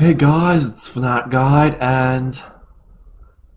Hey guys, it's Fnat Guide, and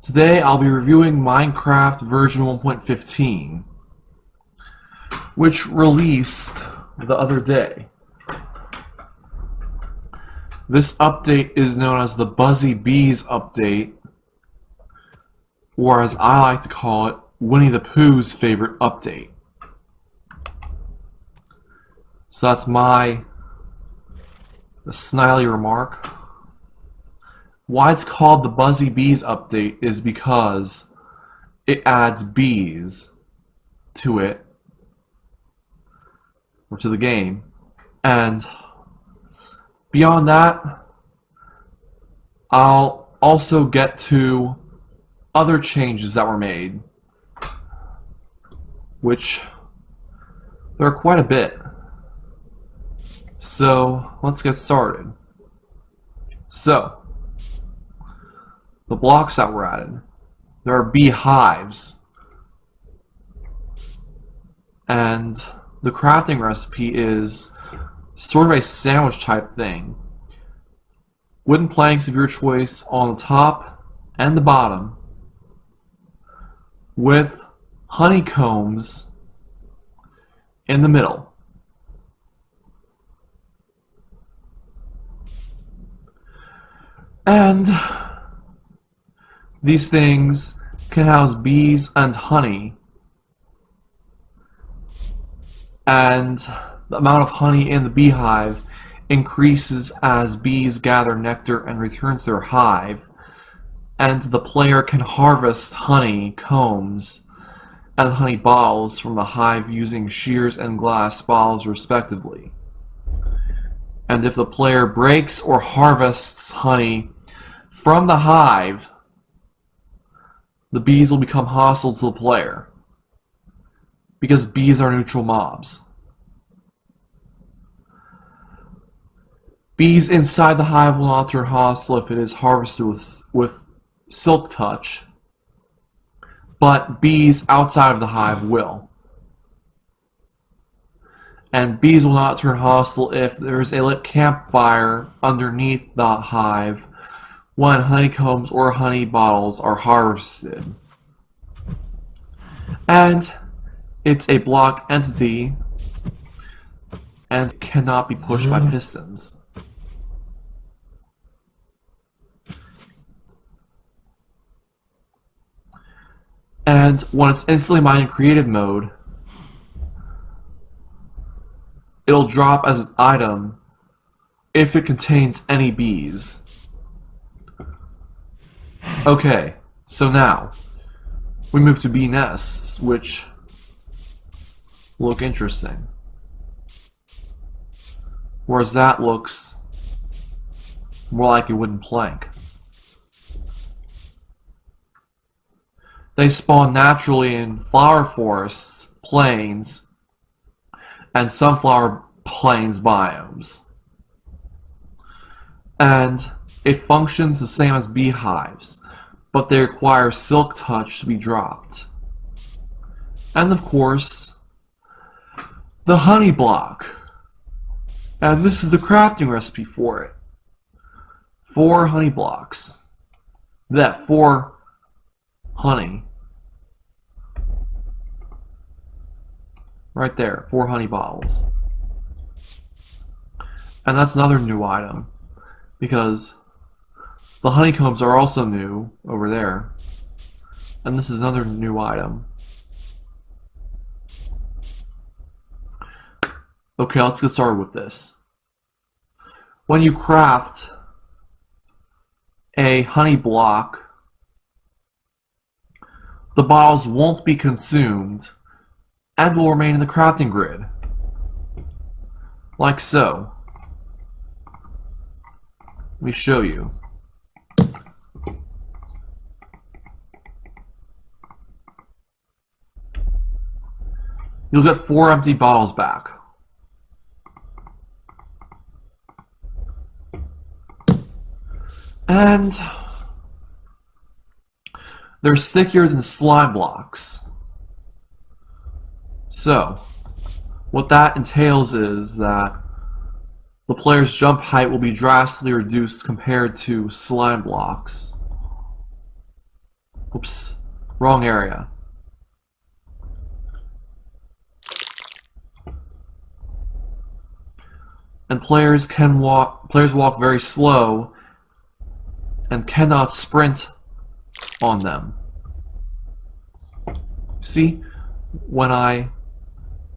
today I'll be reviewing Minecraft version 1.15, which released the other day. This update is known as the Buzzy Bees update, or as I like to call it, Winnie the Pooh's favorite update. So that's my snidely remark. Why it's called the Buzzy Bees update is because it adds bees to it, or to the game. And beyond that, I'll also get to other changes that were made, which there are quite a bit. So let's get started. So, the blocks that were added. There are beehives. And the crafting recipe is sort of a sandwich type thing. Wooden planks of your choice on the top and the bottom, with honeycombs in the middle. And these things can house bees and honey, and the amount of honey in the beehive increases as bees gather nectar and return to their hive, and the player can harvest honey combs and honey bottles from the hive using shears and glass bottles respectively. And if the player breaks or harvests honey from the hive, the bees will become hostile to the player, because bees are neutral mobs. Bees inside the hive will not turn hostile if it is harvested with Silk Touch, but bees outside of the hive will. And bees will not turn hostile if there is a lit campfire underneath the hive when honeycombs or honey bottles are harvested. And it's a block entity and cannot be pushed by pistons. And when it's instantly mined in creative mode, it'll drop as an item if it contains any bees. Okay, so now we move to bee nests, which look interesting. Whereas that looks more like a wooden plank. They spawn naturally in flower forests, plains, and sunflower plains biomes. And it functions the same as beehives, but they require Silk Touch to be dropped. And of course, the honey block. And this is the crafting recipe for it. 4 honey blocks. That 4 honey. Right there, 4 honey bottles. And that's another new item, because the honeycombs are also new over there. And this is another new item. Okay, let's get started with this. When you craft a honey block, the bottles won't be consumed and will remain in the crafting grid. Like so. Let me show you. You'll get 4 empty bottles back. And they're stickier than slime blocks. So, what that entails is that the player's jump height will be drastically reduced compared to slime blocks. Oops, wrong area. And players walk very slow and cannot sprint on them. See, when I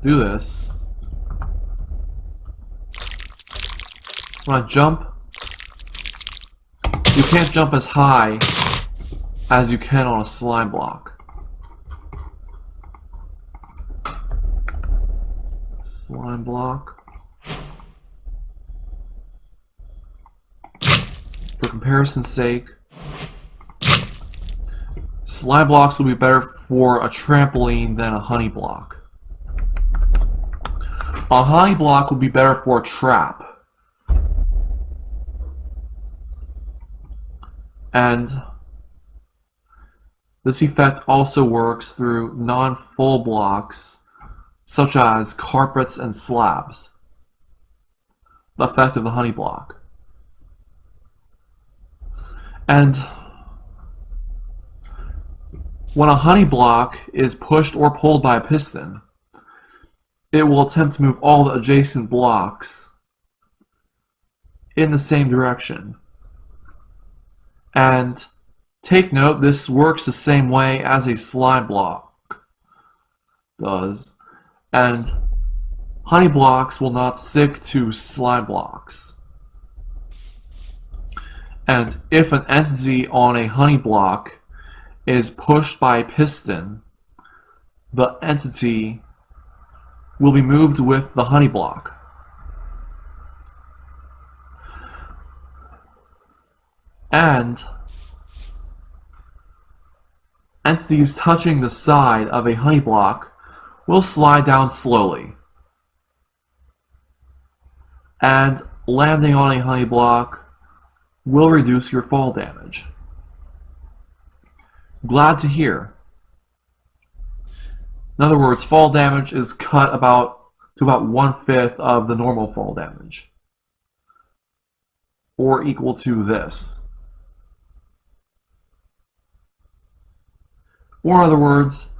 do this, when I jump, you can't jump as high as you can on a slime block. Slime block. For comparison's sake, slime blocks will be better for a trampoline than a honey block. A honey block will be better for a trap. And this effect also works through non-full blocks, such as carpets and slabs. The effect of the honey block. And when a honey block is pushed or pulled by a piston, it will attempt to move all the adjacent blocks in the same direction. And take note, this works the same way as a slime block does. And honey blocks will not stick to slime blocks. And if an entity on a honey block is pushed by a piston, the entity will be moved with the honey block. And entities touching the side of a honey block will slide down slowly. And landing on a honey block will reduce your fall damage. Glad to hear. In other words, fall damage is cut to about 1/5 of the normal fall damage, or equal to this. Or in other words,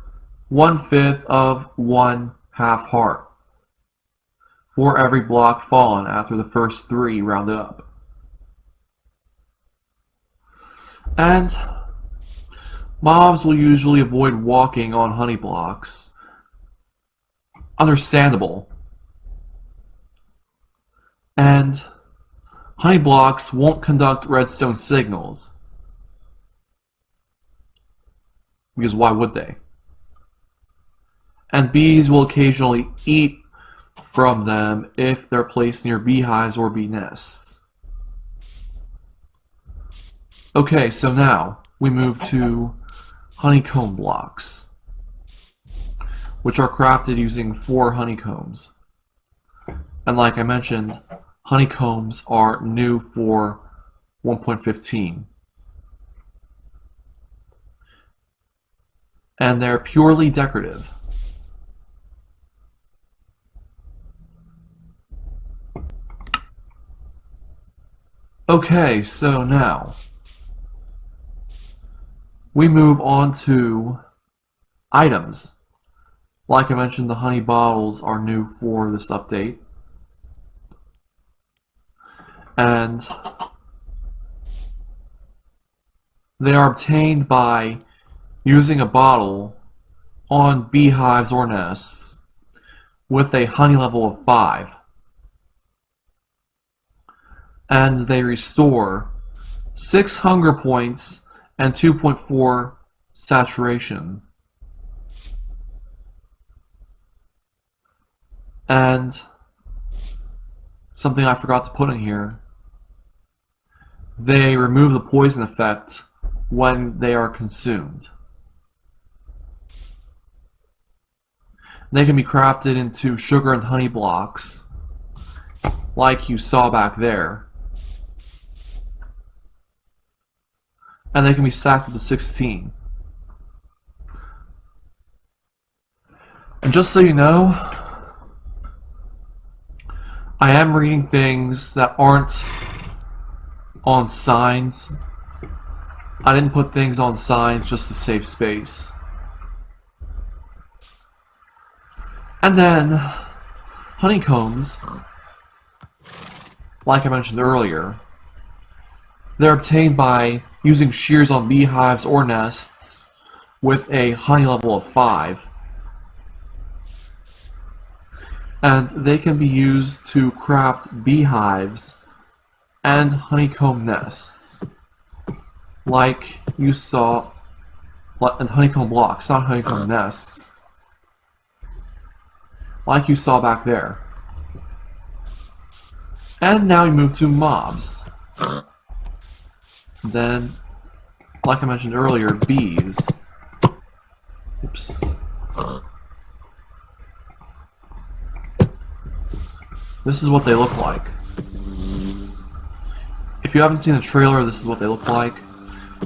1/5 of 1/2 heart for every block fallen after the first 3 rounded up. And mobs will usually avoid walking on honey blocks. Understandable. And honey blocks won't conduct redstone signals. Because why would they? And bees will occasionally eat from them if they're placed near beehives or bee nests. Okay, so now we move to honeycomb blocks, which are crafted using 4 honeycombs. And like I mentioned, honeycombs are new for 1.15. And they're purely decorative. Okay, so now we move on to items. Like I mentioned, the honey bottles are new for this update. And they are obtained by using a bottle on beehives or nests with a honey level of 5. And they restore 6 hunger points and 2.4 saturation. And something I forgot to put in here, they remove the poison effect when they are consumed. They can be crafted into sugar and honey blocks, like you saw back there. And they can be stacked up to 16. And just so you know, I am reading things that aren't on signs. I didn't put things on signs just to save space. And then, honeycombs, like I mentioned earlier, they're obtained by using shears on beehives or nests with a honey level of 5. And they can be used to craft beehives and honeycomb nests, like you saw, and honeycomb blocks, not honeycomb nests, like you saw back there. And now we move to mobs. Then, like I mentioned earlier, bees. Oops. This is what they look like. If you haven't seen the trailer, this is what they look like.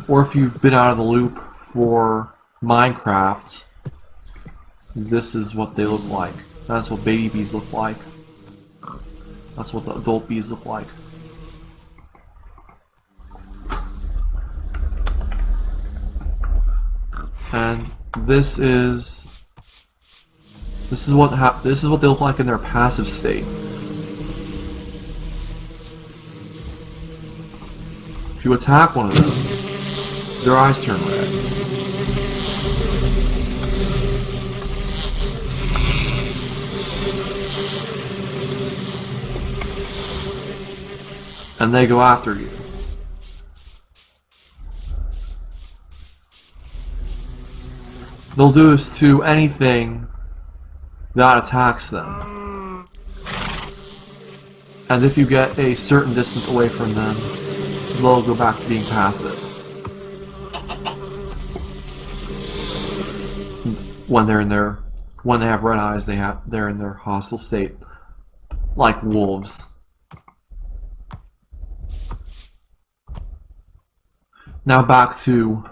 Or if you've been out of the loop for Minecraft, this is what they look like. That's what baby bees look like. That's what the adult bees look like. And this is what they look like in their passive state. If you attack one of them, their eyes turn red. And they go after you. They'll do this to anything that attacks them. And if you get a certain distance away from them, they'll go back to being passive. When they have red eyes, they're in their hostile state, like wolves. Now back to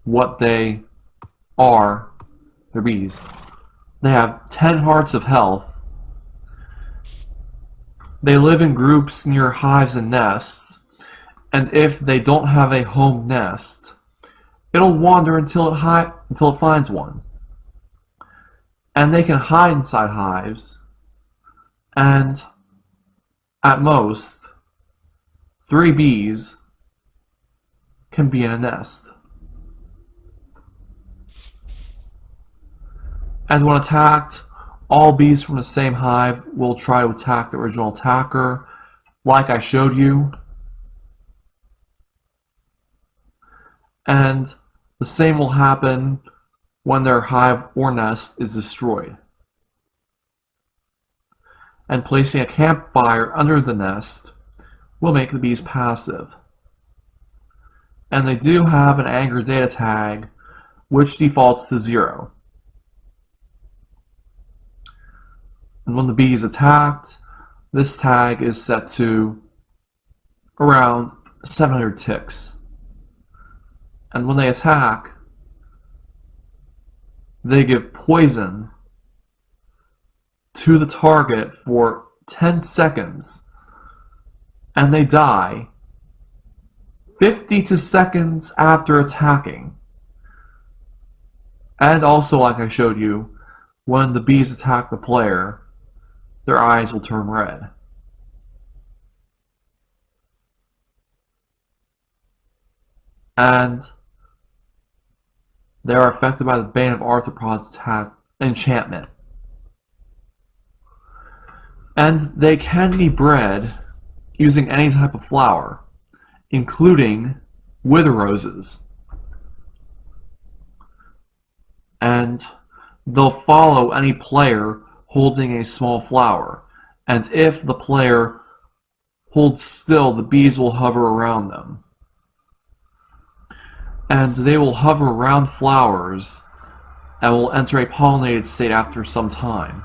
what they are. They're bees. They have 10 hearts of health. They live in groups near hives and nests, and if they don't have a home nest, it'll wander until it finds one. And they can hide inside hives, and at most, 3 bees can be in a nest. And when attacked, all bees from the same hive will try to attack the original attacker, like I showed you. And the same will happen when their hive or nest is destroyed. And placing a campfire under the nest will make the bees passive. And they do have an anger data tag, which defaults to 0. And when the bee is attacked, this tag is set to around 700 ticks. And when they attack, they give poison to the target for 10 seconds, and they die 52 seconds after attacking. And also, like I showed you, when the bees attack the player, their eyes will turn red. And they are affected by the Bane of Arthropods enchantment. And they can be bred using any type of flower, including wither roses. And they'll follow any player holding a small flower, and if the player holds still, the bees will hover around them. And they will hover around flowers and will enter a pollinated state after some time.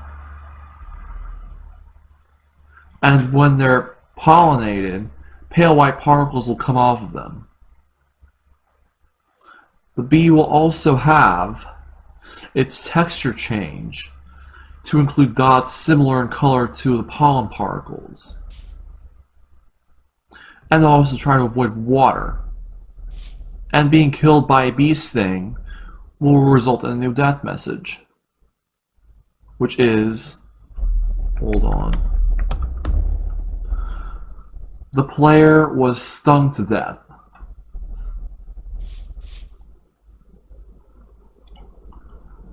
And when they're pollinated, pale white particles will come off of them. The bee will also have its texture change to include dots similar in color to the pollen particles. And they'll also try to avoid water. And being killed by a bee sting will result in a new death message, which is, hold on, the player was stung to death.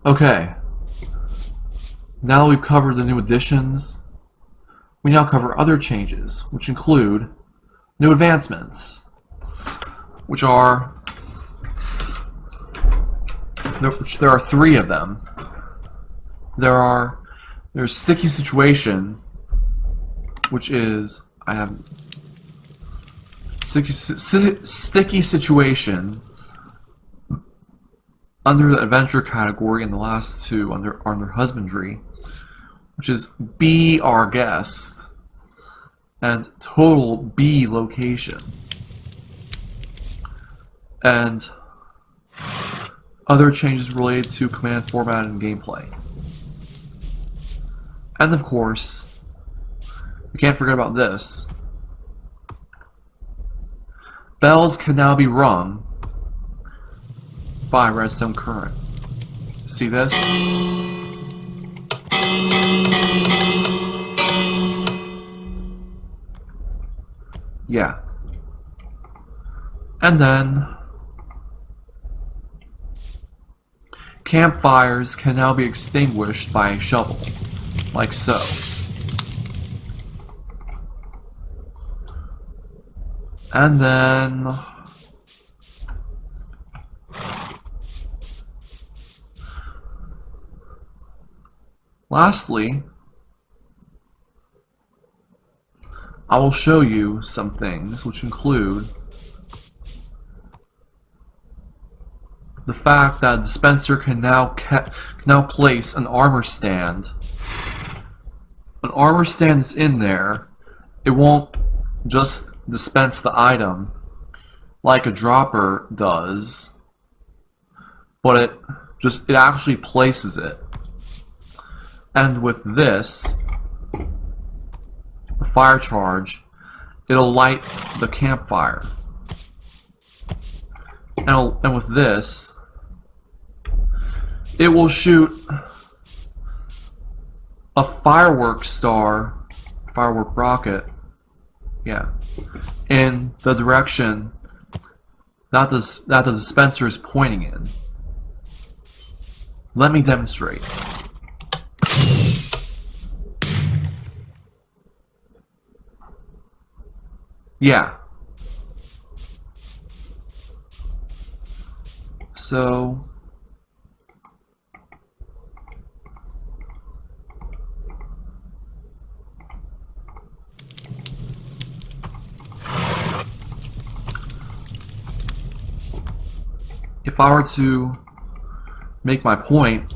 Okay, now we've covered the new additions, we now cover other changes, which include new advancements, which there are 3 of them. There's sticky situation, which is sticky situation under the adventure category, and the last 2 under husbandry, which is be our guest and total bee location, and other changes related to command format and gameplay. And of course, we can't forget about this. Bells can now be rung by redstone current. See this? Yeah. And then campfires can now be extinguished by a shovel, like so. And then lastly, I will show you some things which include the fact that a dispenser can now place an armor stand. An armor stand is in there. It won't just dispense the item like a dropper does, but it actually places it. And with this, the fire charge, it'll light the campfire. And with this, it will shoot a firework rocket, yeah, in the direction that the dispenser is pointing in. Let me demonstrate. Yeah. So if I were to make my point,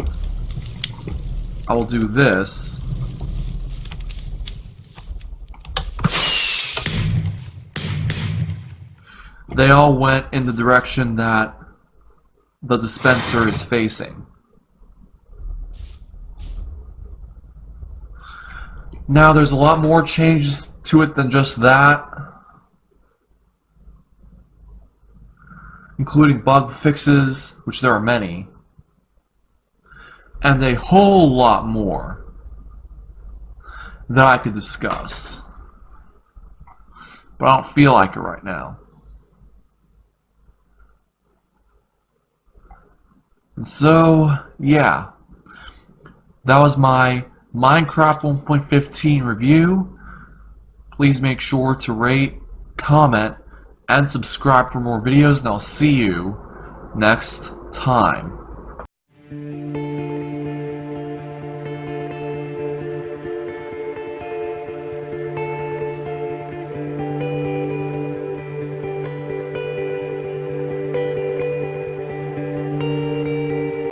I will do this. They all went in the direction that the dispenser is facing. Now there's a lot more changes to it than just that, including bug fixes, which there are many, and a whole lot more that I could discuss. But I don't feel like it right now. And so, yeah, that was my Minecraft 1.15 review. Please make sure to rate, comment, and subscribe for more videos, and I'll see you next time.